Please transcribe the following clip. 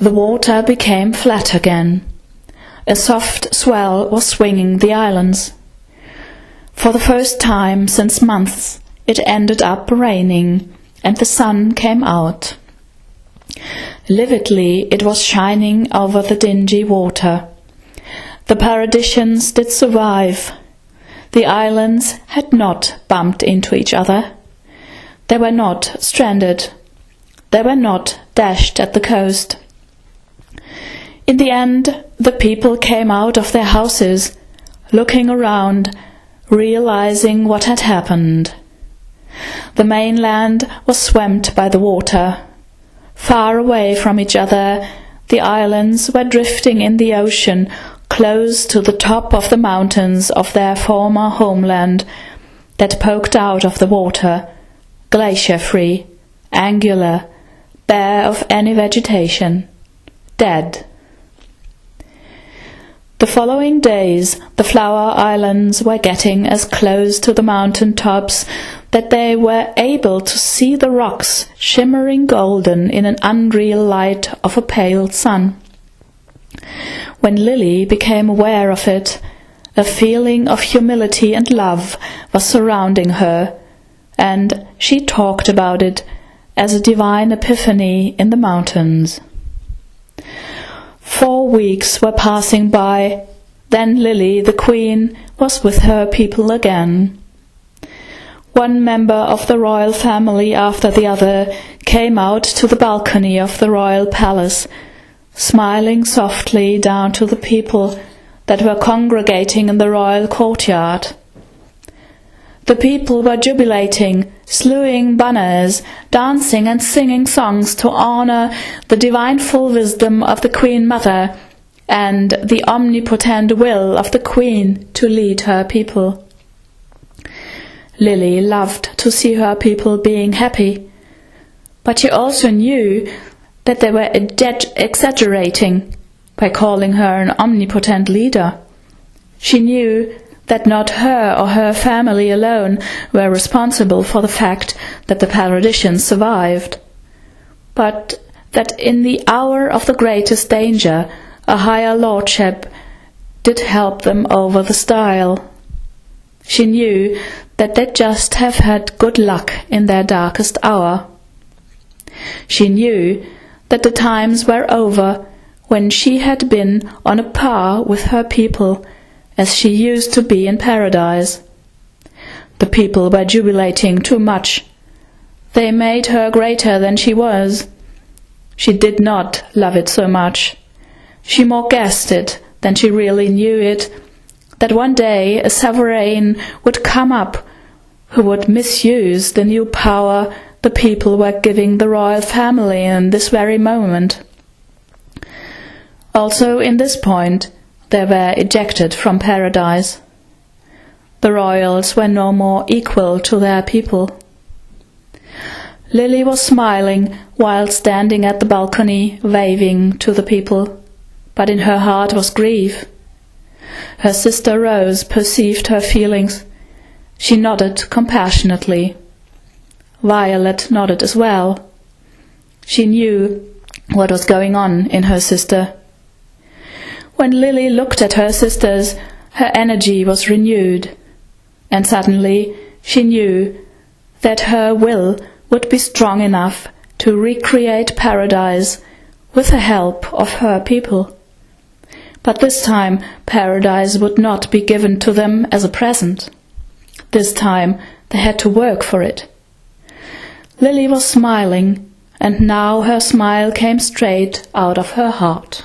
The water became flat again. A soft swell was swinging the islands. For the first time since months it ended up raining, and the sun came out. Lividly it was shining over the dingy water. The Paradisians did survive. The islands had not bumped into each other. They were not stranded. They were not dashed at the coast. In the end, the people came out of their houses, looking around, realizing what had happened. The mainland was swamped by the water. Far away from each other, the islands were drifting in the ocean, close to the top of the mountains of their former homeland that poked out of the water, glacier-free, angular, bare of any vegetation, dead. The following days the flower islands were getting as close to the mountain tops that they were able to see the rocks shimmering golden in an unreal light of a pale sun. When Lily became aware of it, a feeling of humility and love was surrounding her, and she talked about it as a divine epiphany in the mountains. 4 weeks were passing by, then Lily, the queen, was with her people again. One member of the royal family after the other came out to the balcony of the royal palace, smiling softly down to the people that were congregating in the royal courtyard. The people were jubilating, slewing banners, dancing and singing songs to honor the divine full wisdom of the Queen Mother and the omnipotent will of the Queen to lead her people. Lily loved to see her people being happy, but she also knew that they were exaggerating by calling her an omnipotent leader. She knew that not her or her family alone were responsible for the fact that the Paradisians survived, but that in the hour of the greatest danger a higher lordship did help them over the stile. She knew that they'd just have had good luck in their darkest hour. She knew that the times were over when she had been on a par with her people as she used to be in paradise. The people were jubilating too much. They made her greater than she was. She did not love it so much. She more guessed it than she really knew it, that one day a sovereign would come up who would misuse the new power the people were giving the royal family in this very moment. Also in this point they were ejected from paradise. The royals were no more equal to their people. Lily was smiling while standing at the balcony, waving to the people, but in her heart was grief. Her sister Rose perceived her feelings. She nodded compassionately. Violet nodded as well. She knew what was going on in her sister. When Lily looked at her sisters, her energy was renewed, and suddenly she knew that her will would be strong enough to recreate paradise with the help of her people. But this time paradise would not be given to them as a present. This time they had to work for it. Lily was smiling, and now her smile came straight out of her heart.